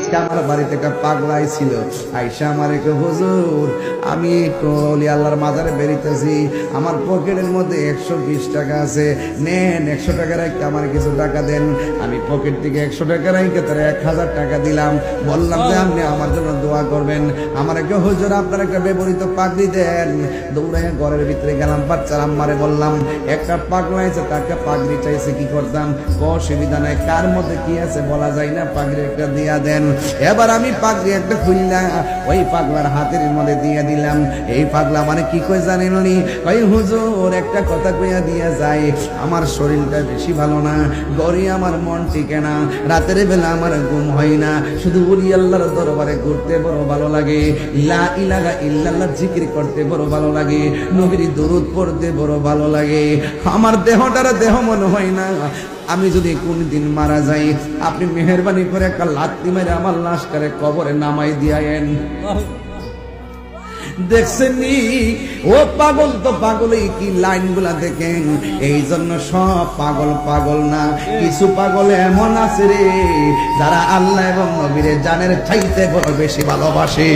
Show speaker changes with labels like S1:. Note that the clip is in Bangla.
S1: আজকে আমার বাড়িতে একটা পাগলাই ছিল, আইসা আমার একটু হুজুর আমি কলি আল্লাহর মাজারে বেরিতেছি, আমার পকেটের মধ্যে 120 টাকা আছে, নেন 100 টাকা রেখে আমার কিছু টাকা দেন। আমি পকেট থেকে 100 টাকা রেখে তার 1000 টাকা দিলাম, বললাম যে আপনি আমার জন্য দোয়া করবেন। আমার একটা হুজুর আপনার একটা ব্যবহৃত পাগড়ি দেন। দৌড়ে ঘরের ভিতরে গেলাম, বাচ্চার আম্মারে বললাম একটা পাগলা আছে, তাকে পাগড়ি চাইছে, কি করতাম? অসুবিধা নাই, কার মধ্যে কি আছে বলা যায় না, পাগড়ি একটা দিয়া দেন। এবার আমি পাগড়ি একটা খুললাম, ওই পাগলার হাতের মধ্যে দিয়ে দিলাম। এই পাগলা মানে কি কই জানেন উনি? ওই হুজুর একটা কথা কইয়া দিয়া যায়, আমার শরীরটা বেশি ভালো না, গড়ি আমার মন টিকে না, রাতের বেলা আমার ঘুম হয় না, শুধু ওলি আল্লাহর দরবারে ঘুরতে বড় ভালো লাগে, লা ইলাহা ইল্লাল্লাহ জিকির করতে বড় ভালো লাগে, নবীর দরুদ পড়তে বড় ভালো লাগে। আমার দেহটার দেহ মনে হয় না, আমি যদি কোনদিন মারা যাই আপনি মেহেরবানি করে একটা লাত্তি মেরে আমার লাশটারে কবরে নামাই দিয়েন। দেখছেননি ও পাগল তো পাগলই, কি লাইন গুলা দেখেন। এই জন্য সব পাগল পাগল না, কিছু পাগল এমন আছে রে যারা আল্লাহ এবং নবীর জানের চাইতে বড় বেশি ভালোবাসে।